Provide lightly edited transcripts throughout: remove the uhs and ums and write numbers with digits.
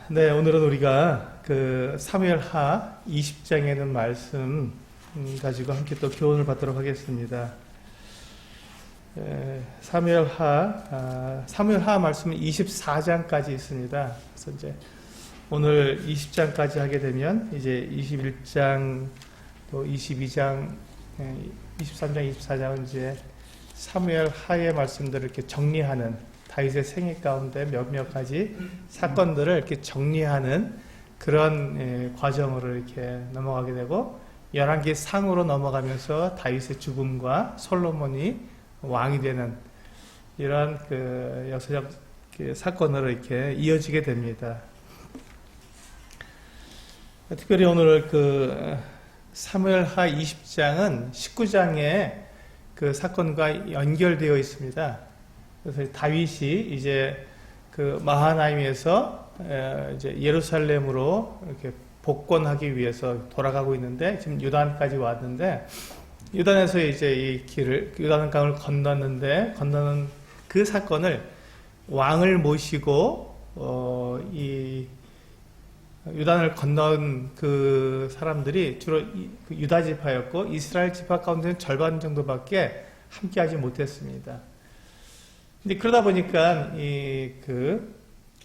네, 오늘은 우리가 그 사무엘하 20장에 있는 말씀 가지고 함께 또 교훈을 받도록 하겠습니다. 사무엘하 말씀은 24장까지 있습니다. 그래서 이제 오늘 20장까지 하게 되면 이제 21장 또 22장, 23장, 24장은 이제 사무엘하의 말씀들을 이렇게 정리하는 다윗의 생애 가운데 몇몇 가지 사건들을 이렇게 정리하는 그런 과정으로 이렇게 넘어가게 되고 11개 상으로 넘어가면서 다윗의 죽음과 솔로몬이 왕이 되는 이런 그 역사적 사건으로 이렇게 이어지게 됩니다. 특별히 오늘 그 사무엘하 20장은 19장의 그 사건과 연결되어 있습니다. 그래서 다윗이 이제 그 마하나임에서 이제 예루살렘으로 이렇게 복권하기 위해서 돌아가고 있는데 지금 유단까지 왔는데 유단에서 이제 이 길을 유단강을 건너는 그 사건을 왕을 모시고 이 유단을 건넌 그 사람들이 주로 유다 지파였고 이스라엘 지파 가운데는 절반 정도밖에 함께하지 못했습니다. 근데 그러다 보니까 그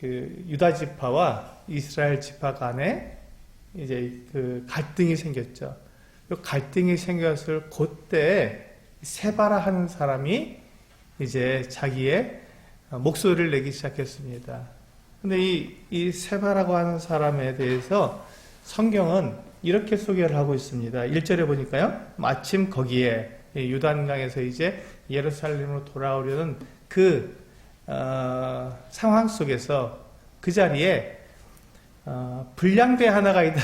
유다 지파와 이스라엘 지파 간에 이제 그 갈등이 생겼죠. 그 갈등이 생겼을 그때 세바라 하는 사람이 이제 자기의 목소리를 내기 시작했습니다. 근데 이 세바라고 하는 사람에 대해서 성경은 이렇게 소개를 하고 있습니다. 1절에 보니까요. 마침 거기에 유단강에서 이제 예루살렘으로 돌아오려는 그 상황 속에서 그 자리에 불량배 하나가 있다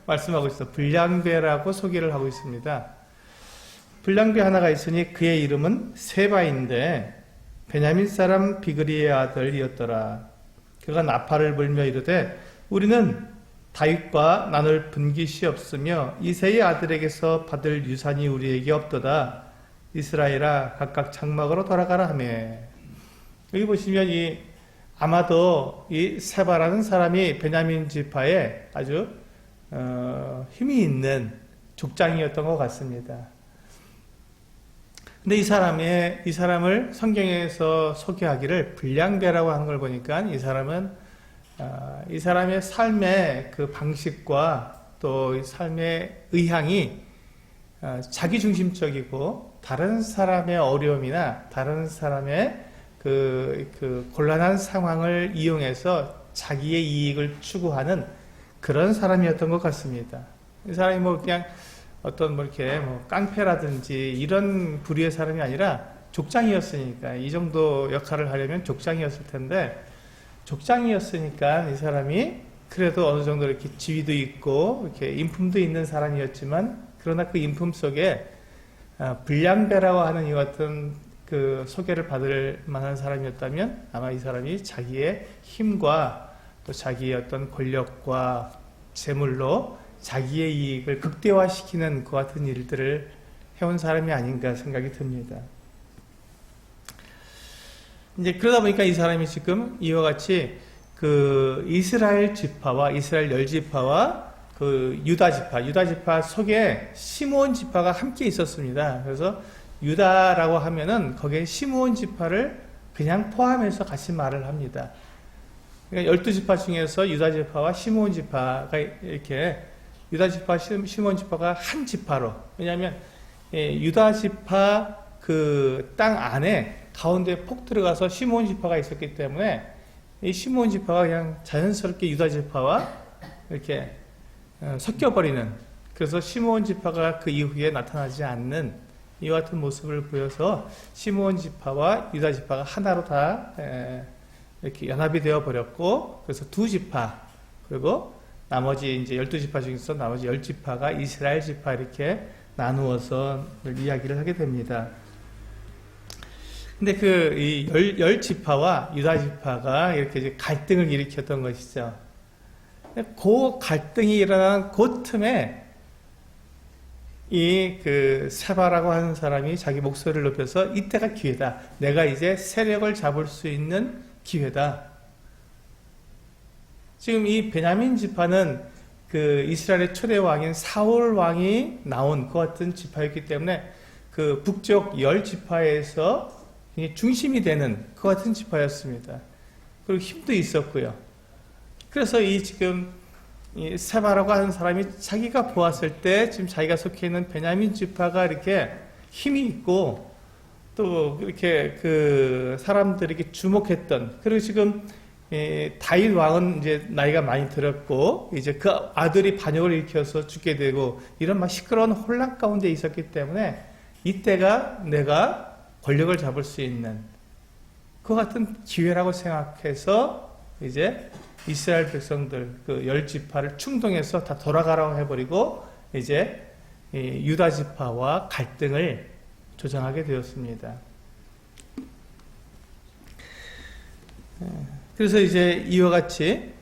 말씀하고 있어. 불량배라고 소개를 하고 있습니다. 불량배 하나가 있으니 그의 이름은 세바인데 베냐민 사람 비그리의 아들이었더라. 그가 나팔을 불며 이르되 우리는 다윗과 나눌 분깃이 없으며 이새의 아들에게서 받을 유산이 우리에게 없도다. 이스라엘아 각각 장막으로 돌아가라 하며. 여기 보시면 아마도 이 세바라는 사람이 베냐민 지파에 아주 힘이 있는 족장이었던 것 같습니다. 근데 이 사람을 성경에서 소개하기를 불량배라고 하는 걸 보니까 이 사람의 삶의 그 방식과 또 삶의 의향이 자기중심적이고 다른 사람의 어려움이나 다른 사람의 그 곤란한 상황을 이용해서 자기의 이익을 추구하는 그런 사람이었던 것 같습니다. 이 사람이 그냥 어떤 이렇게 깡패라든지 이런 부류의 사람이 아니라 족장이었으니까 이 정도 역할을 하려면 족장이었을 텐데 족장이었으니까 이 사람이 그래도 어느 정도 이렇게 지위도 있고 이렇게 인품도 있는 사람이었지만 그러나 그 인품 속에 불량배라고 하는 이 같은 그 소개를 받을 만한 사람이었다면 아마 이 사람이 자기의 힘과 또 자기의 어떤 권력과 재물로 자기의 이익을 극대화시키는 그 같은 일들을 해온 사람이 아닌가 생각이 듭니다. 이제 그러다 보니까 이 사람이 지금 이와 같이 그 이스라엘 지파와 이스라엘 열 지파와 그 유다 지파 속에 시므온 지파가 함께 있었습니다. 그래서 유다라고 하면은 거기에 시므온 지파를 그냥 포함해서 같이 말을 합니다. 그러니까 12지파 중에서 유다 지파와 시므온 지파가 이렇게 유다 지파, 시므온 지파가 한 지파로, 왜냐하면 유다 지파 그 땅 안에 가운데 폭 들어가서 시므온 지파가 있었기 때문에 이 시므온 지파가 그냥 자연스럽게 유다 지파와 이렇게 섞여버리는, 그래서 시므온 지파가 그 이후에 나타나지 않는 이와 같은 모습을 보여서 시므온 지파와 유다 지파가 하나로 다 이렇게 연합이 되어 버렸고, 그래서 두 지파, 그리고 나머지 이제 12지파 중에서 나머지 10지파가 이스라엘 지파 이렇게 나누어서 이야기를 하게 됩니다. 근데 이 10지파와 유다 지파가 이렇게 이제 갈등을 일으켰던 것이죠. 그 갈등이 일어난 그 틈에 그 세바라고 하는 사람이 자기 목소리를 높여서 이때가 기회다. 내가 이제 세력을 잡을 수 있는 기회다. 지금 이 베냐민 지파는 그 이스라엘의 초대 왕인 사울 왕이 나온 그 같은 지파였기 때문에 그 북쪽 10지파에서 중심이 되는 그 같은 지파였습니다. 그리고 힘도 있었고요. 그래서 이 지금 이 세바라고 하는 사람이 자기가 보았을 때 지금 자기가 속해 있는 베냐민 지파가 이렇게 힘이 있고 또 이렇게 그 사람들에게 주목했던, 그리고 지금 다윗 왕은 이제 나이가 많이 들었고 이제 그 아들이 반역을 일으켜서 죽게 되고 이런 막 시끄러운 혼란 가운데 있었기 때문에 이때가 내가 권력을 잡을 수 있는 그 같은 기회라고 생각해서 이제 이스라엘 백성들 그 10지파를 충동해서 다 돌아가라고 해버리고 이제 유다 지파와 갈등을 조장하게 되었습니다. 그래서 이제 이와 같이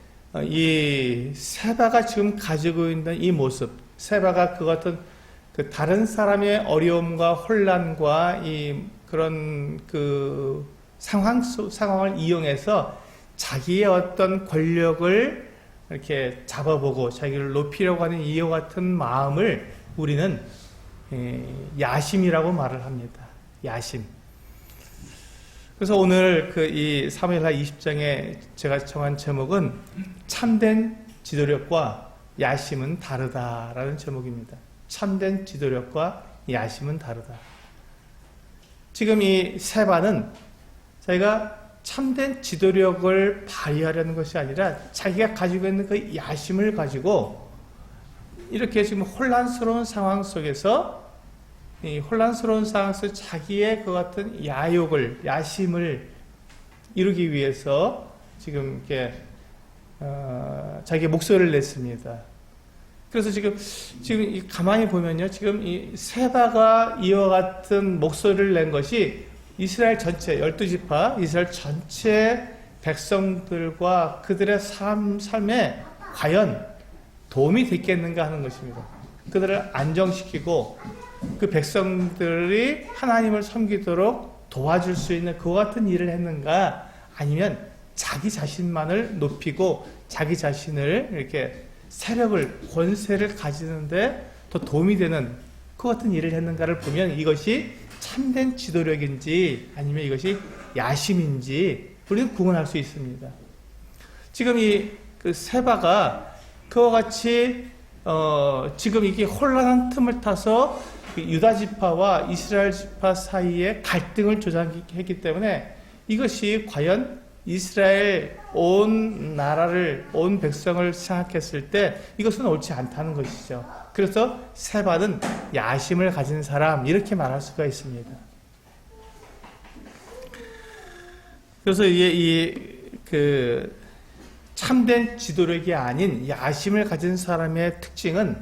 이 세바가 지금 가지고 있는 이 모습, 세바가 그 같은 그 다른 사람의 어려움과 혼란과 이 그런 그 상황을 이용해서 자기의 어떤 권력을 이렇게 잡아보고 자기를 높이려고 하는 이와 같은 마음을 우리는 야심이라고 말을 합니다. 야심. 그래서 오늘 그 이 사무엘하 20장에 제가 정한 제목은 참된 지도력과 야심은 다르다라는 제목입니다. 참된 지도력과 야심은 다르다. 지금 이 세바는 자기가 참된 지도력을 발휘하려는 것이 아니라 자기가 가지고 있는 그 야심을 가지고 이렇게 지금 혼란스러운 상황 속에서 이 혼란스러운 상황 속에서 자기의 그 같은 야심을 이루기 위해서 지금 이렇게 자기의 목소리를 냈습니다. 그래서 지금 가만히 보면요, 지금 이 세바가 이와 같은 목소리를 낸 것이 이스라엘 전체 12지파 이스라엘 전체 백성들과 그들의 삶에 과연 도움이 됐겠는가 하는 것입니다. 그들을 안정시키고 그 백성들이 하나님을 섬기도록 도와줄 수 있는 그와 같은 일을 했는가, 아니면 자기 자신만을 높이고 자기 자신을 이렇게 세력을, 권세를 가지는데 더 도움이 되는 그 같은 일을 했는가를 보면 이것이 참된 지도력인지 아니면 이것이 야심인지 우리는 구분할 수 있습니다. 지금 그 세바가 그와 같이 지금 이게 혼란한 틈을 타서 유다 지파와 이스라엘 지파 사이에 갈등을 조장했기 때문에 이것이 과연 이스라엘 온 나라를, 온 백성을 생각했을 때 이것은 옳지 않다는 것이죠. 그래서 세바는 야심을 가진 사람, 이렇게 말할 수가 있습니다. 그래서 그 참된 지도력이 아닌 야심을 가진 사람의 특징은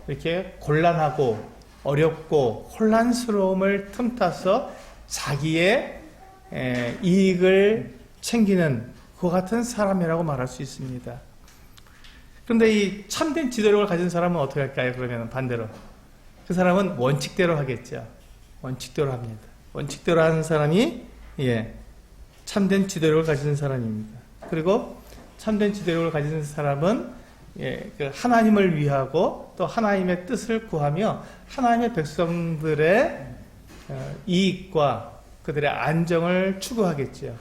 이렇게 곤란하고 어렵고 혼란스러움을 틈타서 자기의 이익을 챙기는 그 같은 사람이라고 말할 수 있습니다. 그런데 이 참된 지도력을 가진 사람은 어떻게 할까요? 그러면 반대로 그 사람은 원칙대로 하겠죠. 원칙대로 합니다. 원칙대로 하는 사람이 참된 지도력을 가진 사람입니다. 그리고 참된 지도력을 가진 사람은 그 하나님을 위하고 또 하나님의 뜻을 구하며 하나님의 백성들의 이익과 그들의 안정을 추구하겠지요.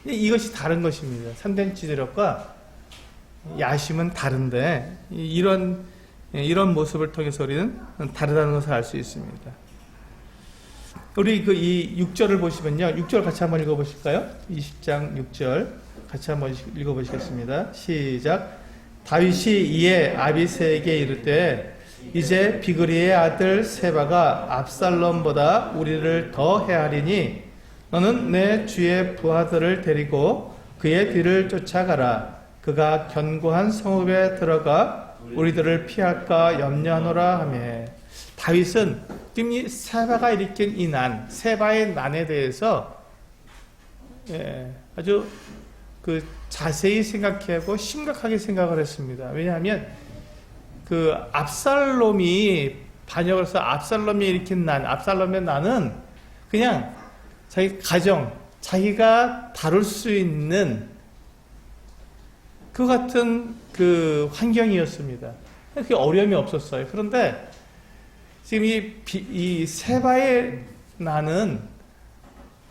이것이 다른 것입니다. 참된 지도력과 야심은 다른데 이런 모습을 통해서 우리는 다르다는 것을 알 수 있습니다. 우리 이 6절을 보시면요, 6절 같이 한번 읽어보실까요? 20장 6절 같이 한번 읽어보시겠습니다. 시작. 다윗이 이에 아비새에게 이르되 이제 비그리의 아들 세바가 압살롬보다 우리를 더 해하리니 너는 내 주의 부하들을 데리고 그의 뒤를 쫓아가라. 그가 견고한 성읍에 들어가 우리들을 피할까 염려하노라 하며, 다윗은 지금 이 세바가 일으킨 이 난, 세바의 난에 대해서 아주 그 자세히 생각하고 심각하게 생각을 했습니다. 왜냐하면 그 압살롬이 반역을 해서 압살롬이 일으킨 난, 압살롬의 난은 그냥 자기 가정, 자기가 다룰 수 있는 그 같은 그 환경이었습니다. 그렇게 어려움이 없었어요. 그런데 지금 이 세바의 난은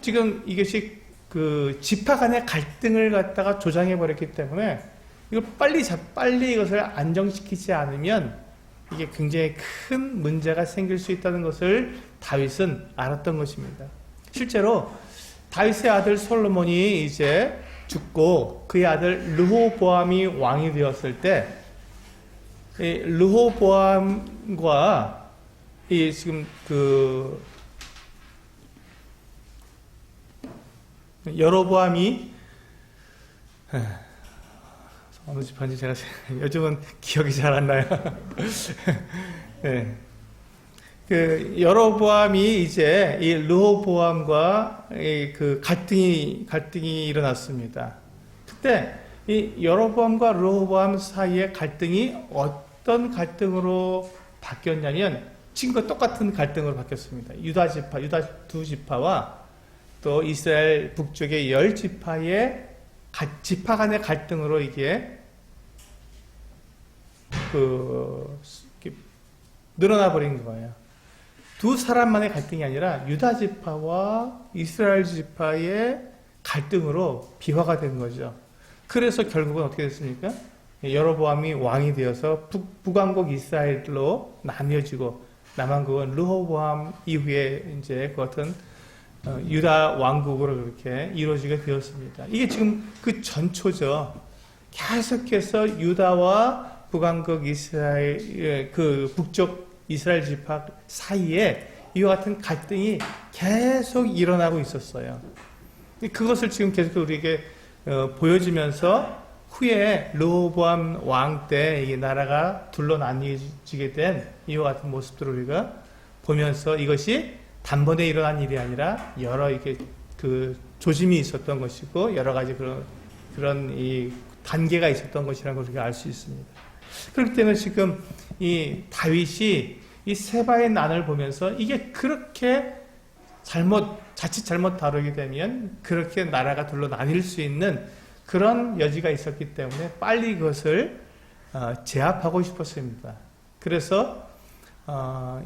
지금 이것이 그 지파 간의 갈등을 갖다가 조장해 버렸기 때문에 이걸 빨리 이것을 안정시키지 않으면 이게 굉장히 큰 문제가 생길 수 있다는 것을 다윗은 알았던 것입니다. 실제로 다윗의 아들 솔로몬이 이제 죽고 그의 아들 르호보암이 왕이 되었을 때 르호보암과 이 지금 그 여로보암이 어느 집안지 제가 요즘은 기억이 잘 안 나요. 네. 그 여로보암이 이제 이 르호보암과 그 갈등이 일어났습니다. 그때 이 여로보암과 르호보암 사이의 갈등이 어떤 갈등으로 바뀌었냐면 지금과 똑같은 갈등으로 바뀌었습니다. 유다 두 지파와 또 이스라엘 북쪽의 10지파의 지파 간의 갈등으로 이게 늘어나 버린 거예요. 두 사람만의 갈등이 아니라 유다 지파와 이스라엘 지파의 갈등으로 비화가 된 거죠. 그래서 결국은 어떻게 됐습니까? 여로보암이 왕이 되어서 북왕국 이스라엘로 나뉘어지고 남왕국은 르호보암 이후에 이제 그 같은 유다 왕국으로 그렇게 이루어지게 되었습니다. 이게 지금 그 전초죠. 계속해서 유다와 북왕국 이스라엘 그 북쪽 이스라엘 지파 사이에 이와 같은 갈등이 계속 일어나고 있었어요. 그것을 지금 계속 우리에게 보여주면서 후에 르호보암 왕 때 이 나라가 둘로 나뉘어지게 된 이와 같은 모습들을 우리가 보면서 이것이 단번에 일어난 일이 아니라 여러 이렇게 그 조짐이 있었던 것이고 여러 가지 그런 이 단계가 있었던 것이라는 걸 우리가 알 수 있습니다. 그렇기 때문에 지금 이 다윗이 이 세바의 난을 보면서 이게 그렇게 자칫 잘못 다루게 되면 그렇게 나라가 둘로 나뉠 수 있는 그런 여지가 있었기 때문에 빨리 그것을 제압하고 싶었습니다. 그래서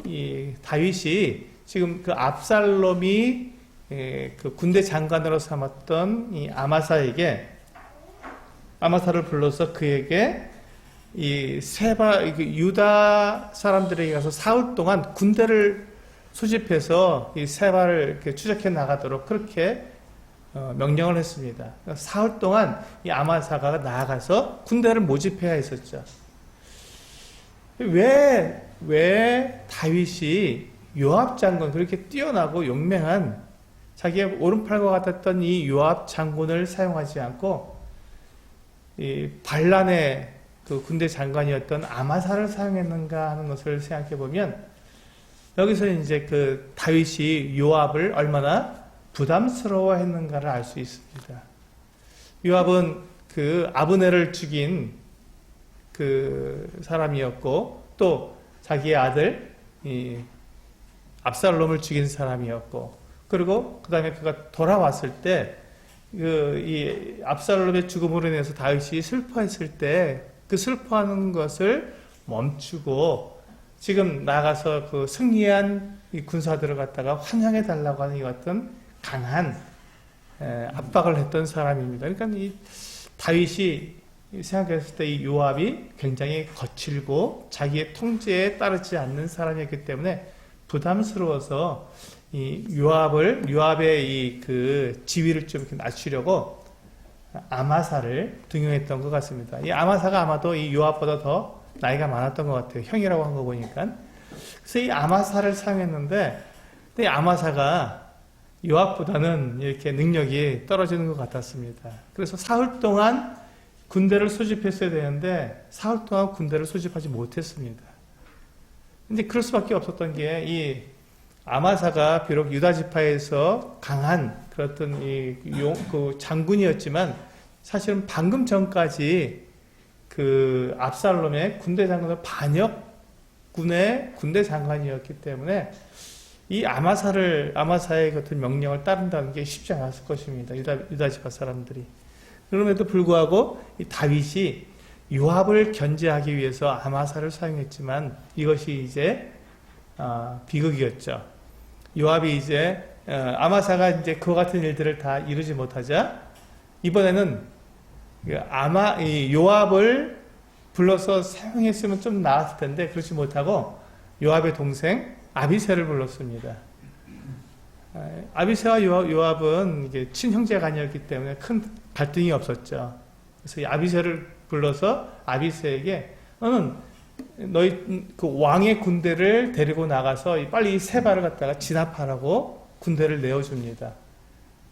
이 다윗이 지금 그 압살롬이 그 군대 장관으로 삼았던 이 아마사를 불러서 그에게 이 유다 사람들에게 가서 사흘 동안 군대를 수집해서 이 세바를 이렇게 추적해 나가도록 그렇게 명령을 했습니다. 사흘 동안 이 아마사가 나아가서 군대를 모집해야 했었죠. 왜 다윗이 요압 장군, 그렇게 뛰어나고 용맹한 자기의 오른팔과 같았던 이 요압 장군을 사용하지 않고 이 반란의 그 군대 장관이었던 아마사를 사용했는가 하는 것을 생각해 보면 여기서 이제 그 다윗이 요압을 얼마나 부담스러워 했는가를 알 수 있습니다. 요압은 그 아브넬을 죽인 그 사람이었고 또 자기의 아들 이 압살롬을 죽인 사람이었고 그리고 그 다음에 그가 돌아왔을 때 이 압살롬의 죽음으로 인해서 다윗이 슬퍼했을 때 그 슬퍼하는 것을 멈추고 지금 나가서 그 승리한 이 군사들을 갖다가 환영해 달라고 하는 이 같은 강한 압박을 했던 사람입니다. 그러니까 이 다윗이 생각했을 때 이 요압이 굉장히 거칠고 자기의 통제에 따르지 않는 사람이었기 때문에 부담스러워서 이 요압의 이 그 지위를 좀 이렇게 낮추려고 아마사를 등용했던 것 같습니다. 이 아마사가 아마도 이 요압보다 더 나이가 많았던 것 같아요. 형이라고 한 거 보니까. 그래서 이 아마사를 사용했는데, 이 아마사가 요압보다는 이렇게 능력이 떨어지는 것 같았습니다. 그래서 사흘 동안 군대를 소집했어야 되는데, 사흘 동안 군대를 소집하지 못했습니다. 근데 그럴 수밖에 없었던 게, 이 아마사가 비록 유다 지파에서 강한 그렇던 그 장군이었지만, 사실은 방금 전까지 그 압살롬의 군대 장관은 반역군의 군대 장관이었기 때문에 이 아마사의 같은 명령을 따른다는 게 쉽지 않았을 것입니다. 유다 지파 사람들이. 그럼에도 불구하고 이 다윗이 요압을 견제하기 위해서 아마사를 사용했지만 이것이 이제 비극이었죠. 요압이 이제 아마사가 이제 그와 같은 일들을 다 이루지 못하자 이번에는 이 요압을 불러서 사용했으면 좀 나았을 텐데 그렇지 못하고 요압의 동생 아비새를 불렀습니다. 아비새와 요압은 이게 친형제간이었기 때문에 큰 갈등이 없었죠. 그래서 이 아비새를 불러서 아비새에게 너는 너희 그 왕의 군대를 데리고 나가서 빨리 이 세바를 갖다가 진압하라고 군대를 내어줍니다.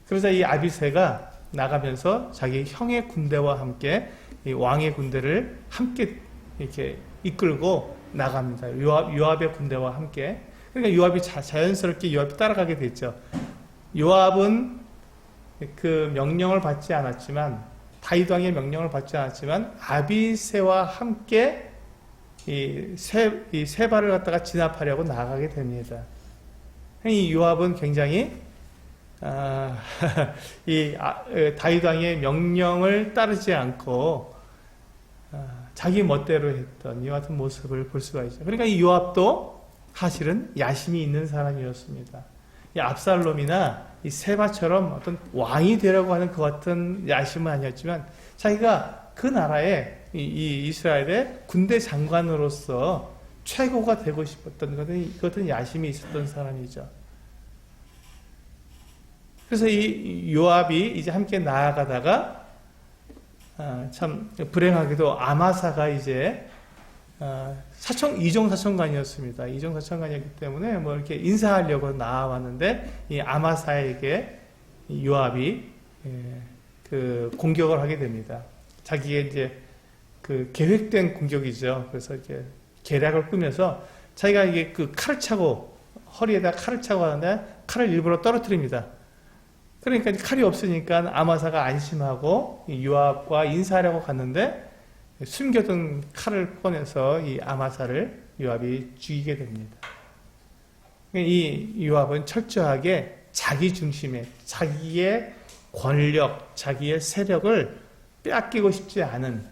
그러자 이 아비새가 나가면서 자기 형의 군대와 함께 이 왕의 군대를 함께 이렇게 이끌고 나갑니다. 요압의 군대와 함께. 그러니까 요압이 자연스럽게 요압이 따라가게 됐죠. 요압은 그 명령을 받지 않았지만 다윗 왕의 명령을 받지 않았지만 아비새와 함께 이 세바를 갖다가 진압하려고 나가게 됩니다. 이 요압은 굉장히 다윗 왕의 명령을 따르지 않고 자기 멋대로 했던 이와 같은 모습을 볼 수가 있죠. 그러니까 이 요압도 사실은 야심이 있는 사람이었습니다. 이 압살롬이나 이 세바처럼 어떤 왕이 되려고 하는 그 같은 야심은 아니었지만 자기가 그 나라의 이 이스라엘의 군대 장관으로서 최고가 되고 싶었던 그것은 야심이 있었던 사람이죠. 그래서 이 요압이 이제 함께 나아가다가 참 불행하게도 아마사가 이제 이종사청관이었습니다. 이종사청관이었기 때문에 뭐 이렇게 인사하려고 나왔는데 이 아마사에게 요압이 그 공격을 하게 됩니다. 자기의 이제 그 계획된 공격이죠. 그래서 이렇게 계략을 꾸며서 자기가 이게 그 칼을 차고 허리에다 칼을 차고 하는데 칼을 일부러 떨어뜨립니다. 그러니까 칼이 없으니까 아마사가 안심하고 요압과 인사하려고 갔는데 숨겨둔 칼을 꺼내서 이 아마사를 요압이 죽이게 됩니다. 이 요압은 철저하게 자기 중심에 자기의 권력, 자기의 세력을 빼앗기고 싶지 않은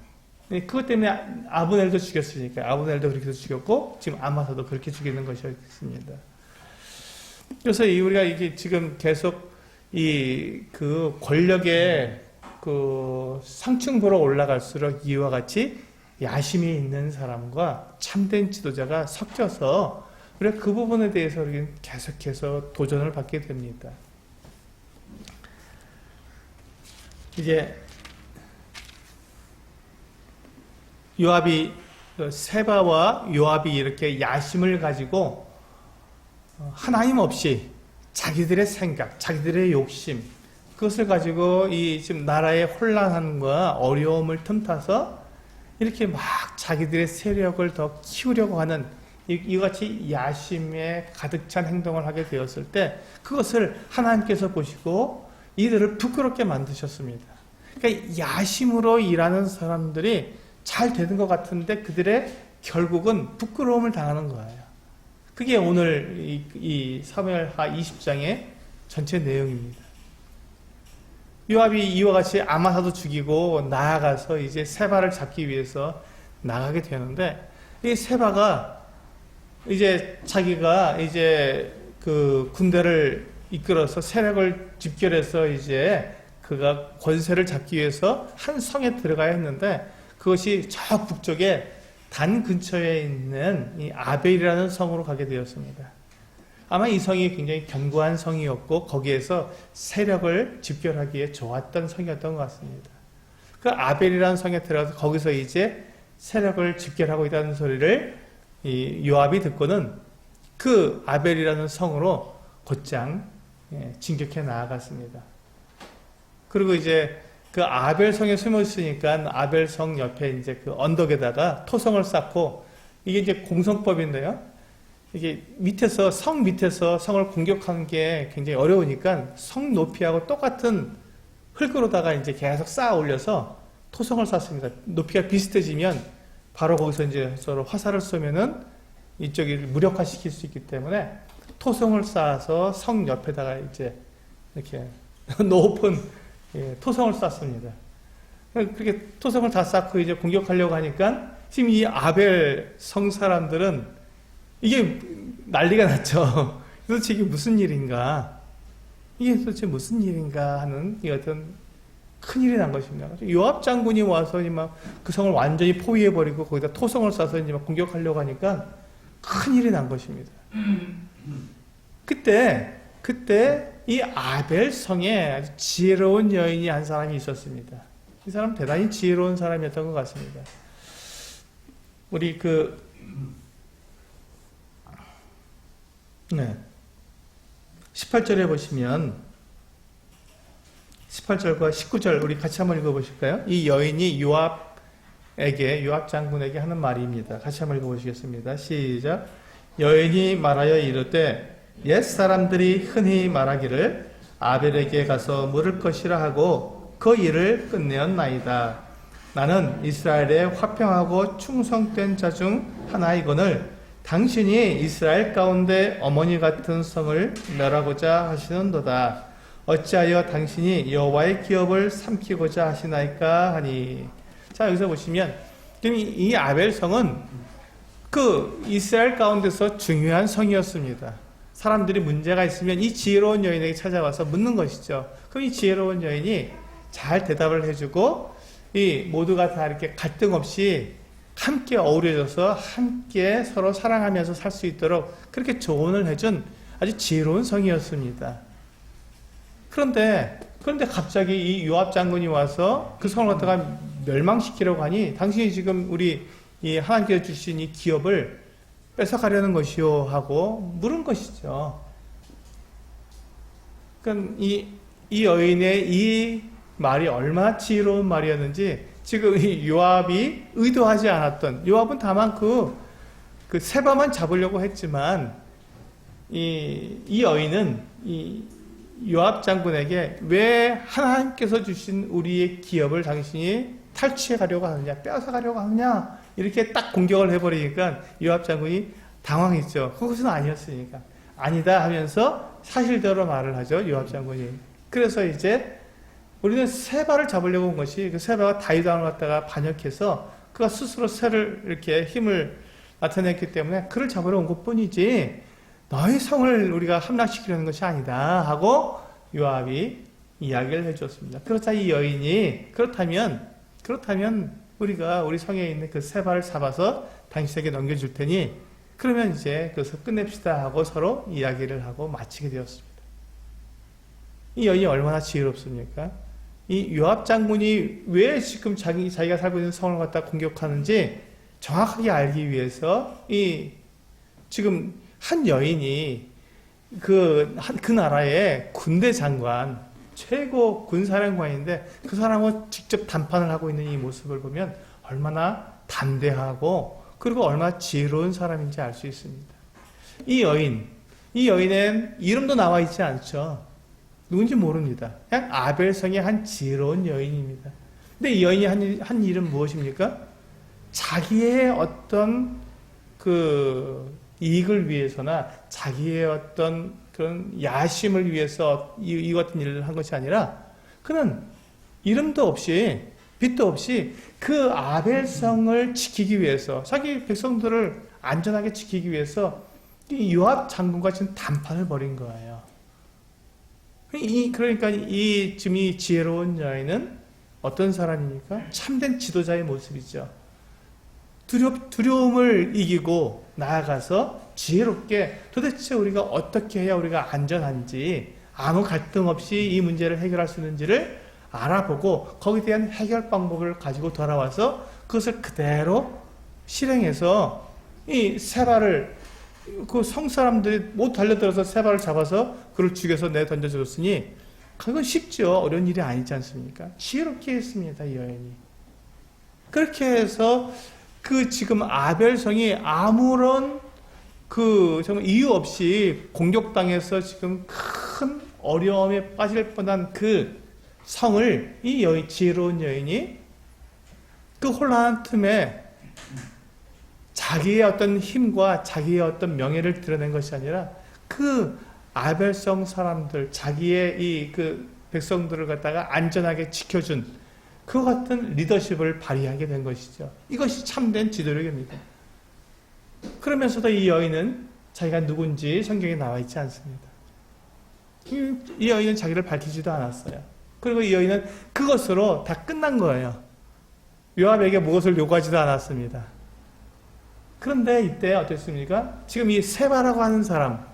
그것 때문에 아브넬도 죽였으니까 아브넬도 그렇게 해서 죽였고 지금 아마사도 그렇게 죽이는 것이었습니다. 그래서 우리가 이게 지금 계속 그 권력의 그 상층부로 올라갈수록 이와 같이 야심이 있는 사람과 참된 지도자가 섞여서 우리가 그 부분에 대해서 우리는 계속해서 도전을 받게 됩니다. 이제 세바와 요압이 이렇게 야심을 가지고 하나님 없이 자기들의 생각, 자기들의 욕심, 그것을 가지고 지금 나라의 혼란함과 어려움을 틈타서 이렇게 막 자기들의 세력을 더 키우려고 하는 이같이 야심에 가득 찬 행동을 하게 되었을 때 그것을 하나님께서 보시고 이들을 부끄럽게 만드셨습니다. 그러니까 야심으로 일하는 사람들이 잘 되는 것 같은데 그들의 결국은 부끄러움을 당하는 거예요. 그게 오늘 이 사무엘하 20장의 전체 내용입니다. 요압이 이와 같이 아마사도 죽이고 나아가서 이제 세바를 잡기 위해서 나가게 되는데 이 세바가 이제 자기가 이제 그 군대를 이끌어서 세력을 집결해서 이제 그가 권세를 잡기 위해서 한 성에 들어가야 했는데 그것이 저 북쪽에 단 근처에 있는 이 아벨이라는 성으로 가게 되었습니다. 아마 이 성이 굉장히 견고한 성이었고 거기에서 세력을 집결하기에 좋았던 성이었던 것 같습니다. 그 아벨이라는 성에 들어가서 거기서 이제 세력을 집결하고 있다는 소리를 이 요압이 듣고는 그 아벨이라는 성으로 곧장 진격해 나아갔습니다. 그리고 이제 그 아벨성에 숨어 있으니까 아벨성 옆에 이제 그 언덕에다가 토성을 쌓고 이게 이제 공성법인데요. 이게 성 밑에서 성을 공격하는 게 굉장히 어려우니까 성 높이하고 똑같은 흙으로다가 이제 계속 쌓아 올려서 토성을 쌓습니다. 높이가 비슷해지면 바로 거기서 이제 서로 화살을 쏘면은 이쪽이 무력화시킬 수 있기 때문에 토성을 쌓아서 성 옆에다가 이제 이렇게 높은 토성을 쌓습니다. 그렇게 토성을 다 쌓고 이제 공격하려고 하니까 지금 이 아벨 성 사람들은 이게 난리가 났죠. 도대체 이게 무슨 일인가? 이게 도대체 무슨 일인가 하는 이 어떤 큰 일이 난 것입니다. 요압 장군이 와서 막 그 성을 완전히 포위해버리고 거기다 토성을 쌓아서 이제 막 공격하려고 하니까 큰 일이 난 것입니다. 그때 이 아벨 성에 아주 지혜로운 여인이 한 사람이 있었습니다. 이 사람 대단히 지혜로운 사람이었던 것 같습니다. 우리 18절에 보시면 18절과 19절 우리 같이 한번 읽어보실까요? 이 여인이 요압 장군에게 하는 말입니다. 같이 한번 읽어보시겠습니다. 시작. 여인이 말하여 이르되 옛 사람들이 흔히 말하기를 아벨에게 가서 물을 것이라 하고 그 일을 끝내었나이다. 나는 이스라엘의 화평하고 충성된 자 중 하나이거늘 당신이 이스라엘 가운데 어머니 같은 성을 멸하고자 하시는도다. 어찌하여 당신이 여호와의 기업을 삼키고자 하시나이까 하니. 자, 여기서 보시면 이 아벨 성은 그 이스라엘 가운데서 중요한 성이었습니다. 사람들이 문제가 있으면 이 지혜로운 여인에게 찾아와서 묻는 것이죠. 그럼 이 지혜로운 여인이 잘 대답을 해주고 이 모두가 다 이렇게 갈등 없이 함께 어우러져서 함께 서로 사랑하면서 살 수 있도록 그렇게 조언을 해준 아주 지혜로운 성이었습니다. 그런데 갑자기 이 요압 장군이 와서 그 성을 갖다가 멸망시키려고 하니 당신이 지금 우리 이 하나님께서 주신 이 기업을 뺏어가려는 것이요 하고 물은 것이죠. 그러니까 이 여인의 이 말이 얼마나 지혜로운 말이었는지 지금 이 요압이 의도하지 않았던, 요압은 다만 그 세바만 잡으려고 했지만 이 여인은 이 요압 장군에게 왜 하나님께서 주신 우리의 기업을 당신이 탈취해 가려고 하느냐, 빼앗아 가려고 하느냐, 이렇게 딱 공격을 해버리니까 요압 장군이 당황했죠. 그것은 아니었으니까. 아니다 하면서 사실대로 말을 하죠, 요압 장군이. 그래서 이제 우리는 세바를 잡으려고 온 것이, 그 세바가 다윗 왕을 갖다가 반역해서 그가 스스로 새를 이렇게 힘을 나타냈기 때문에 그를 잡으러 온 것 뿐이지 너희 성을 우리가 함락시키려는 것이 아니다 하고 요압이 이야기를 해줬습니다. 그렇다 이 여인이 그렇다면 우리가 우리 성에 있는 그 세바를 잡아서 당신에게 넘겨줄 테니 그러면 이제 그것을 끝냅시다 하고 서로 이야기를 하고 마치게 되었습니다. 이 여인이 얼마나 지혜롭습니까? 이 요압 장군이 왜 지금 자기가 살고 있는 성을 갖다 공격하는지 정확하게 알기 위해서 지금 한 여인이 그 나라의 군대 장관, 최고 군사령관인데 그 사람과 직접談판을 하고 있는 이 모습을 보면 얼마나 담대하고 그리고 얼마나 지혜로운 사람인지 알 수 있습니다. 이 여인은 이름도 나와 있지 않죠. 누군지 모릅니다. 그냥 아벨성의 한 지혜로운 여인입니다. 근데 이 여인이 한 일은 무엇입니까? 자기의 어떤 이익을 위해서나 자기의 어떤 그런 야심을 위해서 이 같은 일을 한 것이 아니라 그는 이름도 없이 빛도 없이 그 아벨성을 지키기 위해서 자기 백성들을 안전하게 지키기 위해서 이 요압 장군과 지금談판을 벌인 거예요. 그러니까 지금 이 지혜로운 여인은 어떤 사람입니까? 참된 지도자의 모습이죠. 두려움을 이기고 나아가서 지혜롭게 도대체 우리가 어떻게 해야 우리가 안전한지 아무 갈등 없이 이 문제를 해결할 수 있는지를 알아보고 거기에 대한 해결 방법을 가지고 돌아와서 그것을 그대로 실행해서 이 세바를 그 성 사람들이 못 달려들어서 세바를 잡아서 그를 죽여서 내던져줬으니 그건 쉽죠. 어려운 일이 아니지 않습니까? 지혜롭게 했습니다, 이 여인이. 그렇게 해서 지금 아벨성이 아무런 정말 이유 없이 공격당해서 지금 큰 어려움에 빠질 뻔한 그 성을 이 지혜로운 여인이 그 혼란한 틈에 자기의 어떤 힘과 자기의 어떤 명예를 드러낸 것이 아니라 그 아벨성 사람들, 자기의 백성들을 갖다가 안전하게 지켜준 그와 같은 리더십을 발휘하게 된 것이죠. 이것이 참된 지도력입니다. 그러면서도 이 여인은 자기가 누군지 성경에 나와 있지 않습니다. 이 여인은 자기를 밝히지도 않았어요. 그리고 이 여인은 그것으로 다 끝난 거예요. 요압에게 무엇을 요구하지도 않았습니다. 그런데 이때 어땠습니까? 지금 이 세바라고 하는 사람,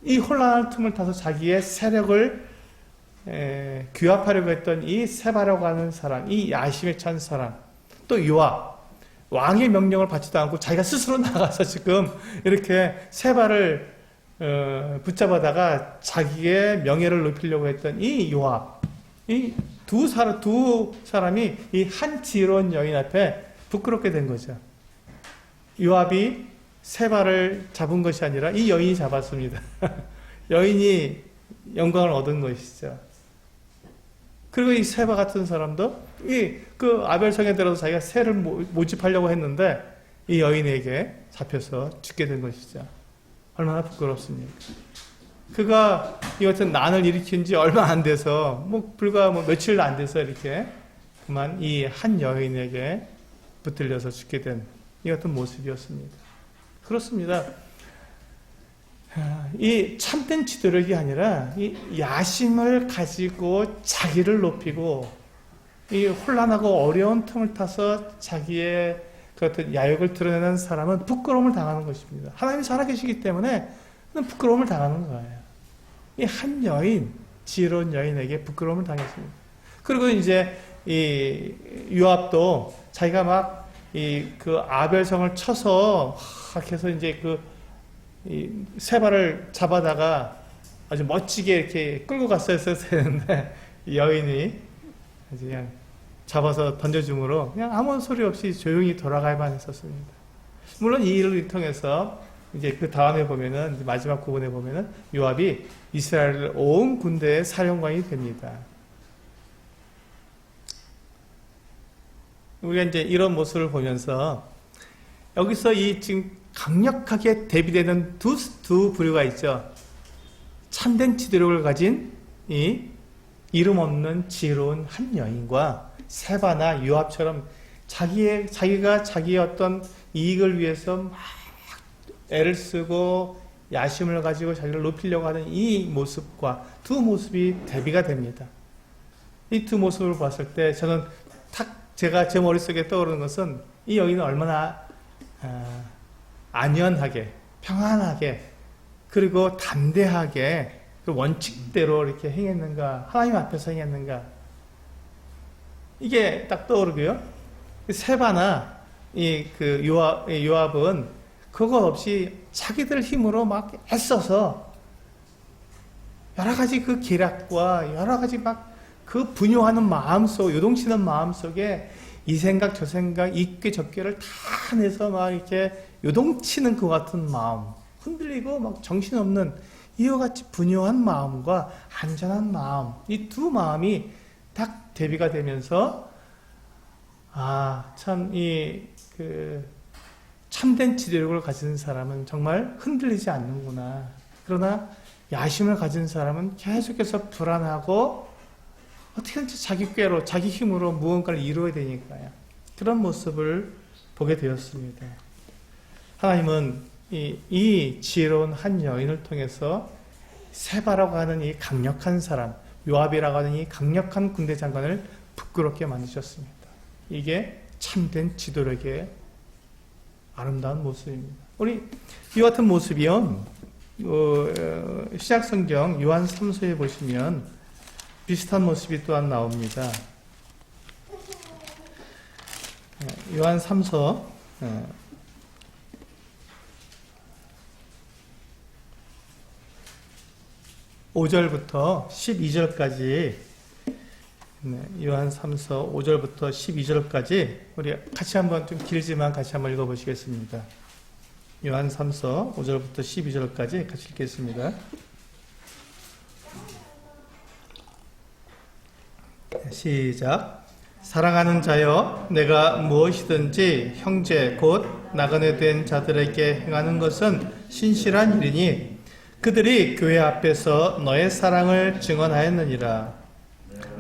이 혼란한 틈을 타서 자기의 세력을 규합하려고 했던 이 세바라고 하는 사람, 이 야심에 찬 사람, 또 요압, 왕의 명령을 받지도 않고 자기가 스스로 나가서 지금 이렇게 세바를 붙잡아다가 자기의 명예를 높이려고 했던 이 요압, 이 두 사람이 이 한 지혜로운 여인 앞에 부끄럽게 된 거죠. 요압이 세바를 잡은 것이 아니라 이 여인이 잡았습니다. 여인이 영광을 얻은 것이죠. 그리고 이 세바 같은 사람도 그 아벨성에 들어서 자기가 새를 모집하려고 했는데 이 여인에게 잡혀서 죽게 된 것이죠. 얼마나 부끄럽습니까? 그가 이 같은 난을 일으킨 지 얼마 안 돼서 불과 며칠 안 돼서 이렇게 그만 이 한 여인에게 붙들려서 죽게 된 이 같은 모습이었습니다. 그렇습니다. 이 참된 지도력이 아니라 이 야심을 가지고 자기를 높이고 이 혼란하고 어려운 틈을 타서 자기의 그 어떤 야욕을 드러내는 사람은 부끄러움을 당하는 것입니다. 하나님이 살아계시기 때문에 부끄러움을 당하는 거예요. 이 한 여인, 지혜로운 여인에게 부끄러움을 당했습니다. 그리고 이제 이 요압도 자기가 막 그 아벨성을 쳐서 막 해서 이제 이 세바를 잡아다가 아주 멋지게 이렇게 끌고 갔어야 되는데 이 여인이 그냥 잡아서 던져줌으로 그냥 아무 소리 없이 조용히 돌아갈만 했었습니다. 물론 이 일을 통해서 이제 그 다음에 보면은 이제 마지막 부분에 보면은 요압이 이스라엘 온 군대의 사령관이 됩니다. 우리가 이제 이런 모습을 보면서 여기서 이 지금 강력하게 대비되는 두 부류가 있죠. 참된 지도력을 가진 이 이름 없는 지혜로운 한 여인과 세바나 요압처럼 자기가 자기의 어떤 이익을 위해서 막 애를 쓰고 야심을 가지고 자기를 높이려고 하는 이 모습과 두 모습이 대비가 됩니다. 이 두 모습을 봤을 때 저는 제가 제 머릿속에 떠오르는 것은 이 여인은 얼마나 안연하게, 평안하게, 그리고 담대하게 그 원칙대로 이렇게 행했는가, 하나님 앞에서 행했는가. 이게 딱 떠오르고요. 세바나 그 요압은 그거 없이 자기들 힘으로 막 애써서 여러 가지 그 계략과 여러 가지 막 그 분요하는 마음속, 요동치는 마음속에 이 생각 저 생각 있게 적게를 다 내서 막 이렇게 요동치는 그 같은 마음, 흔들리고 막 정신없는 이와 같이 분요한 마음과 안전한 마음, 이 두 마음이 딱 대비가 되면서 참 참된 지도력을 가진 사람은 정말 흔들리지 않는구나. 그러나 야심을 가진 사람은 계속해서 불안하고 어떻게든지 자기 꾀로, 자기 힘으로 무언가를 이루어야 되니까요. 그런 모습을 보게 되었습니다. 하나님은 이 지혜로운 한 여인을 통해서 세바라고 하는 이 강력한 사람, 요압이라고 하는 이 강력한 군대 장관을 부끄럽게 만드셨습니다. 이게 참된 지도력의 아름다운 모습입니다. 우리 이 같은 모습이요, 신약성경 요한 3서에 보시면 비슷한 모습이 또한 나옵니다. 요한 3서 5절부터 12절까지 요한 3서 5절부터 12절까지 우리 같이 한번 좀 길지만 같이 한번 읽어보시겠습니다. 요한 3서 5절부터 12절까지 같이 읽겠습니다. 시작. 사랑하는 자여, 내가 무엇이든지 형제 곧 나그네 된 자들에게 행하는 것은 신실한 일이니 그들이 교회 앞에서 너의 사랑을 증언하였느니라.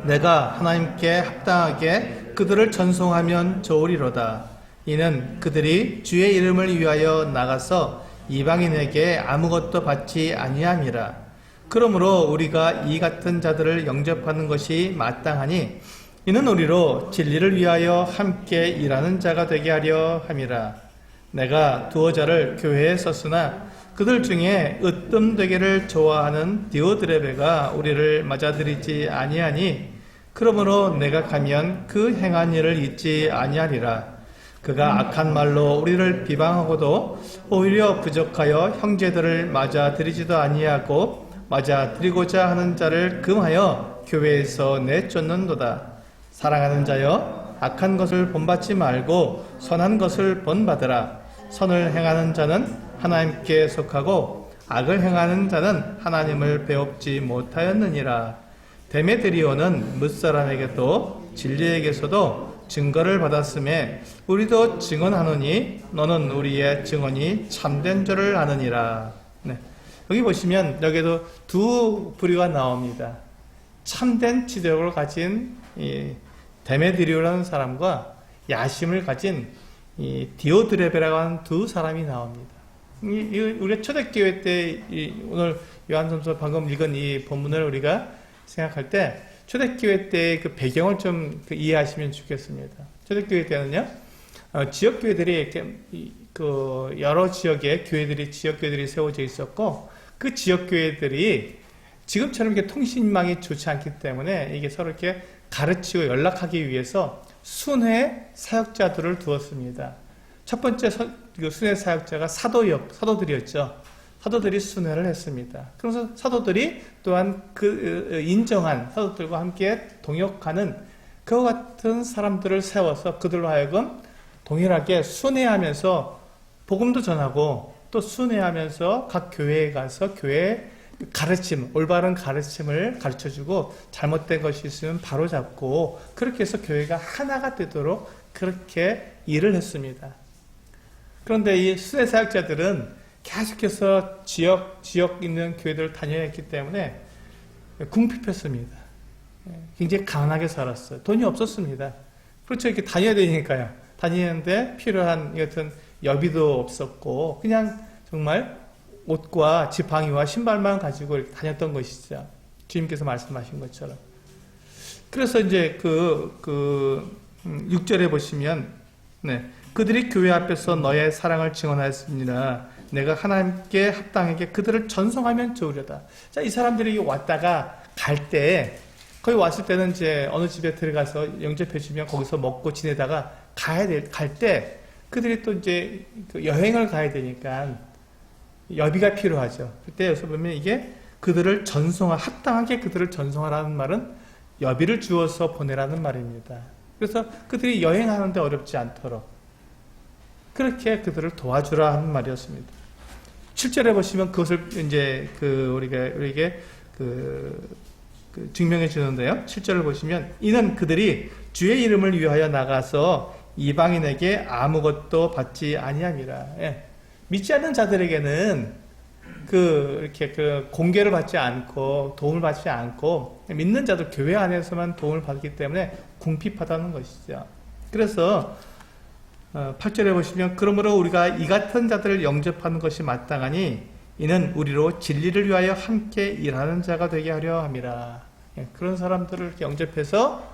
내가 하나님께 합당하게 그들을 전송하면 좋으리로다. 이는 그들이 주의 이름을 위하여 나가서 이방인에게 아무것도 받지 아니함이라. 그러므로 우리가 이 같은 자들을 영접하는 것이 마땅하니 이는 우리로 진리를 위하여 함께 일하는 자가 되게 하려 함이라. 내가 두어 자를 교회에 썼으나 그들 중에 으뜸되기를 좋아하는 디오드레베가 우리를 맞아들이지 아니하니 그러므로 내가 가면 그 행한 일을 잊지 아니하리라. 그가 악한 말로 우리를 비방하고도 오히려 부족하여 형제들을 맞아들이지도 아니하고 맞아들이고자 하는 자를 금하여 교회에서 내쫓는도다. 사랑하는 자여, 악한 것을 본받지 말고 선한 것을 본받으라. 선을 행하는 자는 하나님께 속하고 악을 행하는 자는 하나님을 배웁지 못하였느니라. 데메드리오는 뭇사람에게도 진리에게서도 증거를 받았음에 우리도 증언하노니 너는 우리의 증언이 참된 줄을 아느니라. 네. 여기 보시면 여기도 두 부류가 나옵니다. 참된 지도력을 가진 이 데메드리오라는 사람과 야심을 가진 이 디오드레베라고 하는 두 사람이 나옵니다. 우리가 초대교회 때 오늘 요한 선수 방금 읽은 이 본문을 우리가 생각할 때 초대교회 때의 그 배경을 좀 이해하시면 좋겠습니다. 초대교회 때는요, 지역교회들이 이렇게 그 여러 지역의 교회들이 지역교회들이 세워져 있었고 그 지역교회들이 지금처럼 이렇게 통신망이 좋지 않기 때문에 이게 서로 이렇게 가르치고 연락하기 위해서 순회 사역자들을 두었습니다. 첫 번째 순회 사역자가 사도들이었죠. 사도들이 순회를 했습니다. 그래서 사도들이 또한 그 인정한 사도들과 함께 동역하는 그와 같은 사람들을 세워서 그들로 하여금 동일하게 순회하면서 복음도 전하고 또 순회하면서 각 교회에 가서 교회의 가르침, 올바른 가르침을 가르쳐주고 잘못된 것이 있으면 바로잡고 그렇게 해서 교회가 하나가 되도록 그렇게 일을 했습니다. 그런데 이 순회 사역자들은 계속해서 지역 있는 교회들을 다녀야 했기 때문에 궁핍했습니다. 굉장히 가난하게 살았어요. 돈이 없었습니다. 그렇죠. 이렇게 다녀야 되니까요. 다니는데 필요한 같은 여비도 없었고 그냥 정말 옷과 지팡이와 신발만 가지고 이렇게 다녔던 것이죠. 주님께서 말씀하신 것처럼. 그래서 이제 6절에 보시면 네, 그들이 교회 앞에서 너의 사랑을 증언하였습니다. 내가 하나님께 합당하게 그들을 전송하면 좋으려다. 자, 이 사람들이 왔다가 갈 때, 거기 왔을 때는 이제 어느 집에 들어가서 영접해주면 거기서 먹고 지내다가 갈 때, 그들이 또 이제 여행을 가야 되니까 여비가 필요하죠. 그때 여기서 보면 이게 그들을 합당하게 그들을 전송하라는 말은 여비를 주어서 보내라는 말입니다. 그래서 그들이 여행하는데 어렵지 않도록 그렇게 그들을 도와주라 하는 말이었습니다. 7절에 보시면 그것을 이제 우리에게 증명해 주는데요. 7절을 보시면 이는 그들이 주의 이름을 위하여 나가서 이방인에게 아무것도 받지 아니함이라. 예. 믿지 않는 자들에게는 이렇게 공개를 받지 않고 도움을 받지 않고 믿는 자들 교회 안에서만 도움을 받기 때문에 궁핍하다는 것이죠. 그래서 8절에 보시면 그러므로 우리가 이 같은 자들을 영접하는 것이 마땅하니 이는 우리로 진리를 위하여 함께 일하는 자가 되게 하려 함이라. 그런 사람들을 영접해서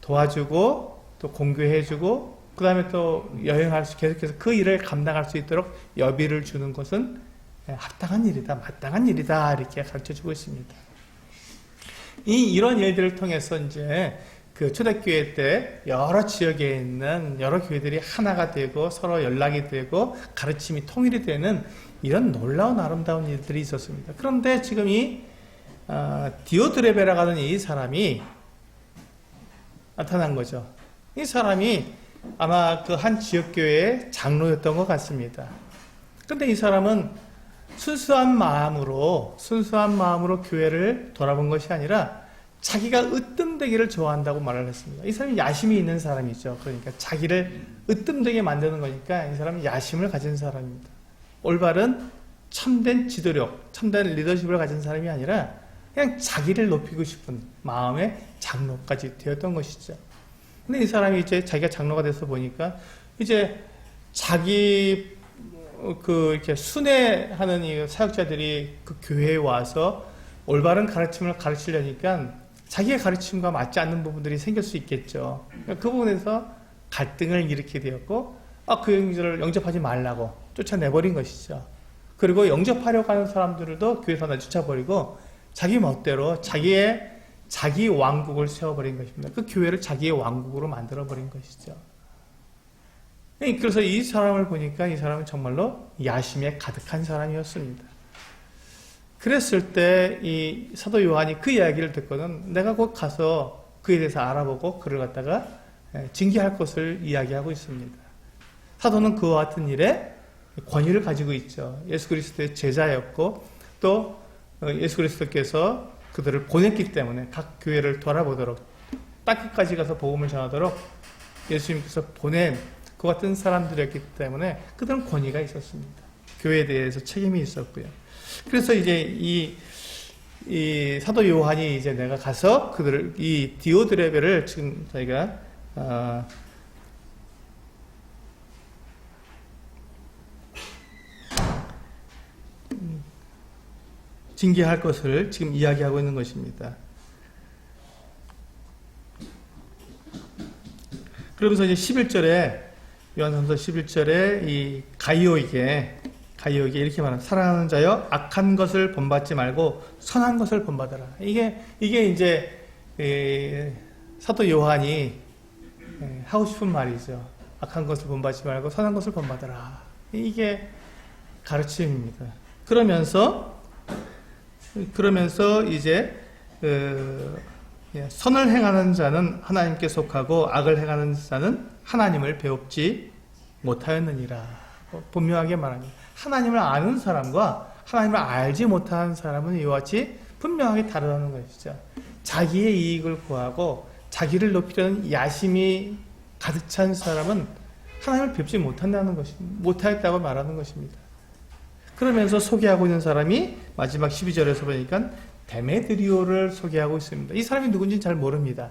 도와주고 또 공개해주고 그 다음에 또 여행할 수 계속해서 그 일을 감당할 수 있도록 여비를 주는 것은 합당한 일이다, 마땅한 일이다 이렇게 가르쳐주고 있습니다. 이런 일들을 통해서 이제 초대교회 때 여러 지역에 있는 여러 교회들이 하나가 되고 서로 연락이 되고 가르침이 통일이 되는 이런 놀라운 아름다운 일들이 있었습니다. 그런데 지금 이 디오드레베라고 하는 이 사람이 나타난 거죠. 이 사람이 아마 그 한 지역교회의 장로였던 것 같습니다. 그런데 이 사람은 순수한 마음으로 교회를 돌아본 것이 아니라 자기가 으뜸되기를 좋아한다고 말을 했습니다. 이 사람이 야심이 있는 사람이죠. 그러니까 자기를 으뜸되게 만드는 거니까 이 사람은 야심을 가진 사람입니다. 올바른 참된 지도력, 참된 리더십을 가진 사람이 아니라 그냥 자기를 높이고 싶은 마음의 장로까지 되었던 것이죠. 근데 이 사람이 이제 자기가 장로가 돼서 보니까 이제 자기 이렇게 순회하는 이 사역자들이 그 교회에 와서 올바른 가르침을 가르치려니까 자기의 가르침과 맞지 않는 부분들이 생길 수 있겠죠. 그 부분에서 갈등을 일으키게 되었고, 그 영접을 영접하지 말라고 쫓아내버린 것이죠. 그리고 영접하려고 하는 사람들도 교회에서 내쫓아버리고 자기 멋대로 자기 왕국을 세워버린 것입니다. 그 교회를 자기의 왕국으로 만들어버린 것이죠. 그래서 이 사람을 보니까 이 사람은 정말로 야심에 가득한 사람이었습니다. 그랬을 때 이 사도 요한이 그 이야기를 듣고는 내가 곧 가서 그에 대해서 알아보고 그를 갖다가 징계할 것을 이야기하고 있습니다. 사도는 그와 같은 일에 권위를 가지고 있죠. 예수 그리스도의 제자였고 또 예수 그리스도께서 그들을 보냈기 때문에 각 교회를 돌아보도록 땅끝까지 가서 복음을 전하도록 예수님께서 보낸 그 같은 사람들이었기 때문에 그들은 권위가 있었습니다. 교회에 대해서 책임이 있었고요. 그래서 이제 이 사도 요한이 이제 내가 가서 그들을 이 디오드레베를 지금 저희가 징계할 것을 지금 이야기하고 있는 것입니다. 그러면서 이제 11절에 요한전서 11절에 이 가이오에게 이렇게 말합니다. 사랑하는 자여 악한 것을 본받지 말고 선한 것을 본받아라. 이게 이제 사도 요한이 하고 싶은 말이죠. 악한 것을 본받지 말고 선한 것을 본받아라. 이게 가르침입니다. 그러면서 이제 선을 행하는 자는 하나님께 속하고 악을 행하는 자는 하나님을 배웁지 못하였느니라. 분명하게 말합니다. 하나님을 아는 사람과 하나님을 알지 못하는 사람은 이와 같이 분명하게 다르다는 것이죠. 자기의 이익을 구하고 자기를 높이려는 야심이 가득 찬 사람은 하나님을 뵙지 못하였다고 말하는 것입니다. 그러면서 소개하고 있는 사람이 마지막 12절에서 보니까 데메드리오를 소개하고 있습니다. 이 사람이 누군지는 잘 모릅니다.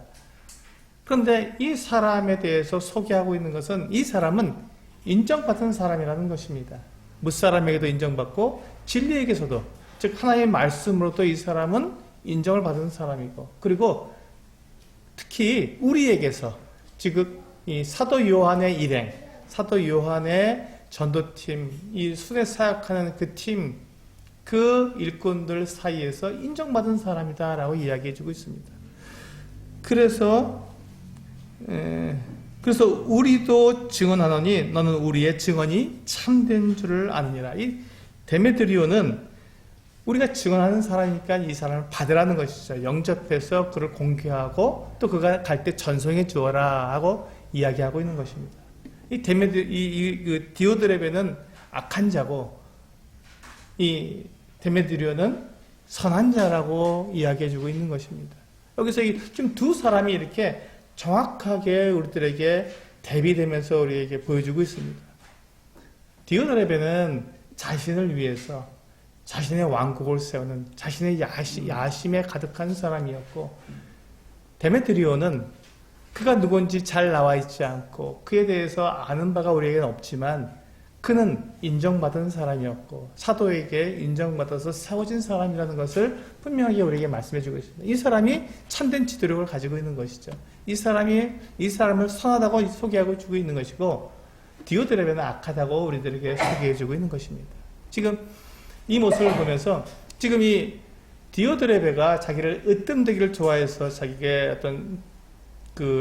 그런데 이 사람에 대해서 소개하고 있는 것은 이 사람은 인정받은 사람이라는 것입니다. 무사람에게도 인정받고 진리에게서도, 즉 하나님의 말씀으로도 이 사람은 인정을 받은 사람이고, 그리고 특히 우리에게서 지금 이 사도 요한의 일행, 사도 요한의 전도팀, 이 순회 사역하는 그 팀, 그 일꾼들 사이에서 인정받은 사람이다라고 이야기해주고 있습니다. 그래서 우리도 증언하노니 너는 우리의 증언이 참된 줄을 아느니라. 이 데메드리오는 우리가 증언하는 사람이니까 이 사람을 받으라는 것이죠. 영접해서 그를 공개하고 또 그가 갈 때 전송해 주어라 하고 이야기하고 있는 것입니다. 이 디오드레베는 악한 자고 이 데메드리오는 선한 자라고 이야기해주고 있는 것입니다. 여기서 지금 두 사람이 이렇게 정확하게 우리들에게 대비되면서 우리에게 보여주고 있습니다. 디오드레베는 자신을 위해서 자신의 왕국을 세우는 자신의 야심에 가득한 사람이었고, 데메드리오는 그가 누군지 잘 나와 있지 않고 그에 대해서 아는 바가 우리에게는 없지만 그는 인정받은 사람이었고 사도에게 인정받아서 세워진 사람이라는 것을 분명하게 우리에게 말씀해주고 있습니다. 이 사람이 참된 지도력을 가지고 있는 것이죠. 이 사람을 선하다고 소개하고 주고 있는 것이고, 디오드레베는 악하다고 우리들에게 소개해주고 있는 것입니다. 지금 이 모습을 보면서 지금 이 디오드레베가 자기를 으뜸되기를 좋아해서 자기의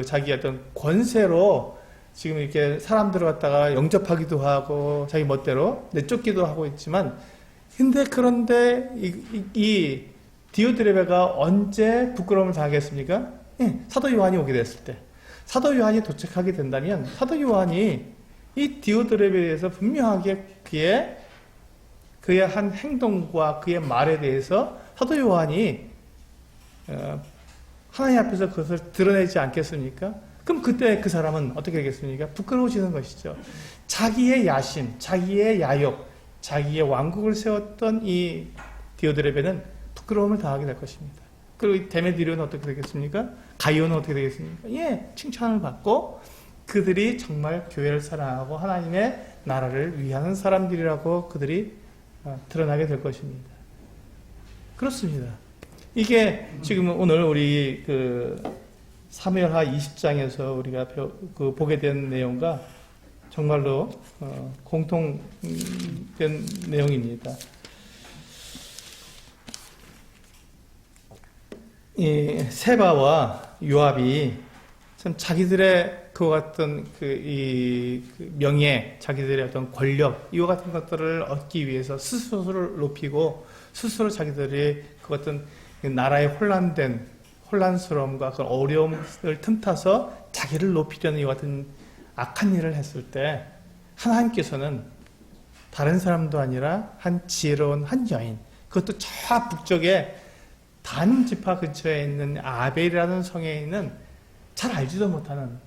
자기 어떤 권세로 지금 이렇게 사람들을 갖다가 영접하기도 하고 자기 멋대로 내쫓기도 하고 있지만, 그런데 이 디오드레베가 언제 부끄러움을 당하겠습니까? 사도 요한이 오게 됐을 때, 사도 요한이 도착하게 된다면 사도 요한이 이 디오드레베에 대해서 분명하게 그의 한 행동과 그의 말에 대해서 사도 요한이 하나님 앞에서 그것을 드러내지 않겠습니까? 그럼 그때 그 사람은 어떻게 되겠습니까? 부끄러워지는 것이죠. 자기의 야심, 자기의 야욕, 자기의 왕국을 세웠던 이 디오드레베는 부끄러움을 당하게 될 것입니다. 그리고 데메디오는 어떻게 되겠습니까? 가이오는 어떻게 되겠습니까? 예, 칭찬을 받고 그들이 정말 교회를 사랑하고 하나님의 나라를 위하는 사람들이라고 그들이 드러나게 될 것입니다. 그렇습니다. 이게 지금 오늘 우리 그 사무엘하 20장에서 우리가 보게 된 내용과 정말로 공통된 내용입니다. 이 세바와 요압이 참 자기들의 그와 같은 그 명예, 자기들의 어떤 권력, 이와 같은 것들을 얻기 위해서 스스로를 높이고 스스로 자기들이 그 어떤 나라의 혼란스러움과 그 어려움을 틈타서 자기를 높이려는 이와 같은 악한 일을 했을 때 하나님께서는 다른 사람도 아니라 한 지혜로운 한 여인, 그것도 저 북쪽에 단 지파 근처에 있는 아벨이라는 성에 있는 잘 알지도 못하는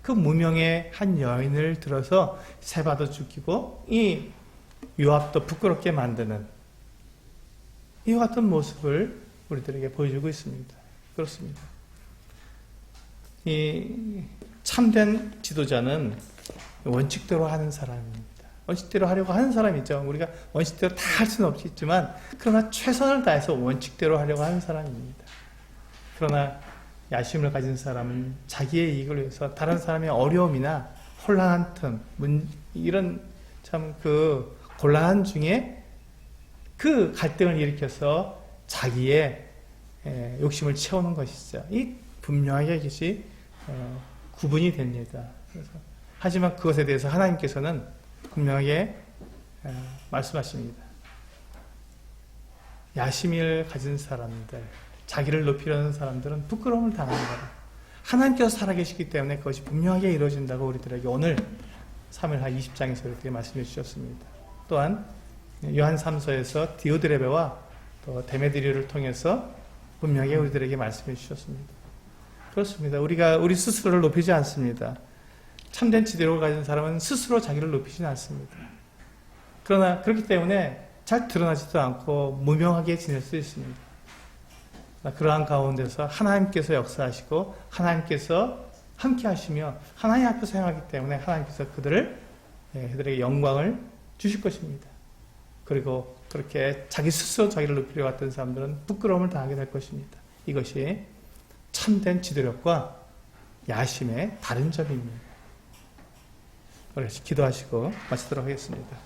그 무명의 한 여인을 들어서 세바도 죽이고 이 요압도 부끄럽게 만드는 이와 같은 모습을 우리들에게 보여주고 있습니다. 그렇습니다. 이 참된 지도자는 원칙대로 하는 사람입니다. 원칙대로 하려고 하는 사람이 있죠. 우리가 원칙대로 다 할 수는 없겠지만 그러나 최선을 다해서 원칙대로 하려고 하는 사람입니다. 그러나 야심을 가진 사람은 자기의 이익을 위해서 다른 사람의 어려움이나 혼란한 틈, 이런 참 그 곤란한 중에 그 갈등을 일으켜서 자기의 욕심을 채우는 것이죠. 이 분명하게 이것이 구분이 됩니다. 그래서 하지만 그것에 대해서 하나님께서는 분명하게 말씀하십니다. 야심을 가진 사람들, 자기를 높이려는 사람들은 부끄러움을 당하는 거다. 하나님께서 살아계시기 때문에 그것이 분명하게 이루어진다고 우리들에게 오늘 3일하 20장에서 이렇게 말씀해 주셨습니다. 또한 요한 3서에서 디오드레베와 또 데메드리오를 통해서 분명하게 우리들에게 말씀해 주셨습니다. 그렇습니다. 우리가 우리 스스로를 높이지 않습니다. 참된 지도를 가진 사람은 스스로 자기를 높이지는 않습니다. 그러나 그렇기 때문에 잘 드러나지도 않고 무명하게 지낼 수 있습니다. 그러한 가운데서 하나님께서 역사하시고 하나님께서 함께 하시며 하나님 앞에서 행하기 때문에 하나님께서 그들에게 영광을 주실 것입니다. 그리고 그렇게 자기 스스로 자기를 높이려 왔던 사람들은 부끄러움을 당하게 될 것입니다. 이것이 참된 지도력과 야심의 다른 점입니다. 기도하시고 마치도록 하겠습니다.